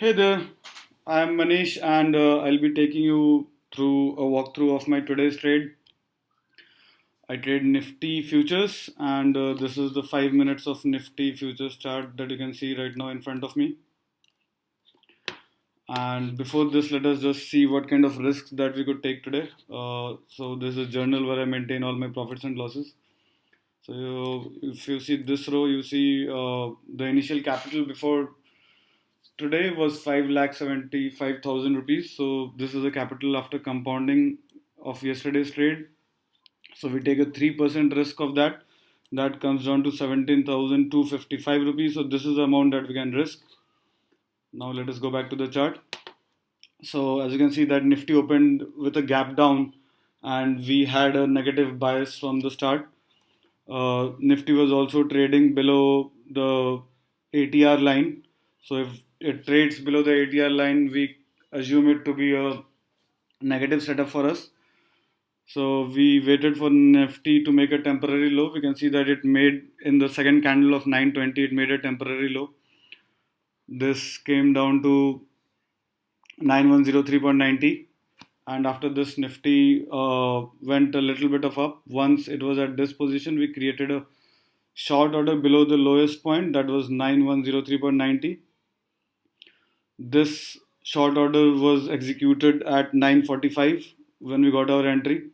Hey there, I'm Manish and I'll be taking you through a walkthrough of my today's trade. I trade Nifty futures and this is the 5 minutes of Nifty futures chart that you can see right now in front of me. And before this, let us just see what kind of risks that we could take today. So this is a journal where I maintain all my profits and losses. So if you see this row, you see the initial capital before today was 5,75,000 rupees. So this is the capital after compounding of yesterday's trade. So we take a 3% risk of that. That comes down to 17,255 rupees. So this is the amount that we can risk. Now let us go back to the chart. So as you can see that Nifty opened with a gap down and we had a negative bias from the start. Nifty was also trading below the ATR line. So if it trades below the ATR line, we assume it to be a negative setup for us. So we waited for Nifty to make a temporary low. We can see that it made in the second candle of 920, it made a temporary low. This came down to 9103.90, and after this Nifty went a little bit of up. Once it was at this position, we created a short order below the lowest point, that was 9103.90. This short order was executed at 9:45 when we got our entry.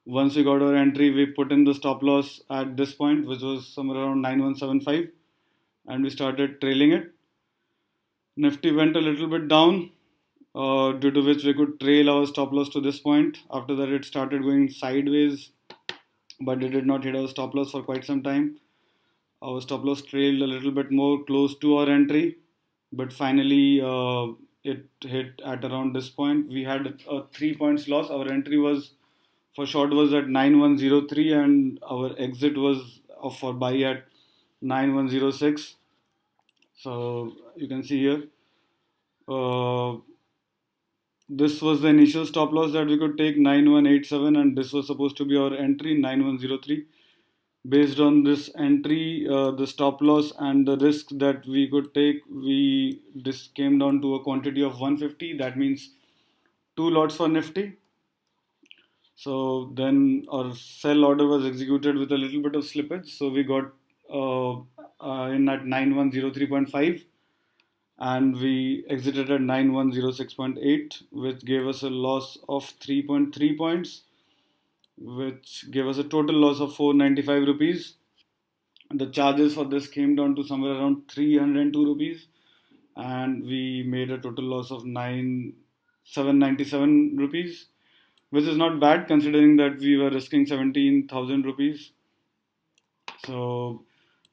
Once we got our entry, we put in the stop loss at this point, which was somewhere around 9175, and we started trailing it. Nifty went a little bit down, due to which we could trail our stop loss to this point. After that, it started going sideways, but it did not hit our stop loss for quite some time. Our stop loss trailed a little bit more close to our entry, but finally it hit at around this point. We had a 3 points loss. Our entry was for short was at 9103 and our exit was for buy at 9106. So you can see here, uh, this was the initial stop loss that we could take, 9187, and this was supposed to be our entry, 9103. Based on this entry, the stop loss and the risk that we could take, this came down to a quantity of 150. That means two lots for Nifty. So then our sell order was executed with a little bit of slippage. So we got in at 9103.5 and we exited at 9106.8, which gave us a loss of 3.3 points, which gave us a total loss of 495 rupees. The charges for this came down to somewhere around 302 rupees, and we made a total loss of 797 rupees, which is not bad considering that we were risking 17,000 rupees. So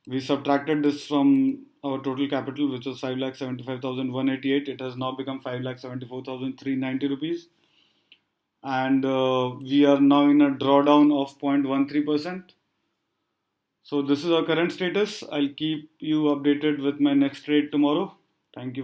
we subtracted this from our total capital, which was 5,75,188. It has now become 5,74,390 rupees, and we are now in a drawdown of 0.13%. So this is our current status. I'll keep you updated with my next trade tomorrow. Thank you for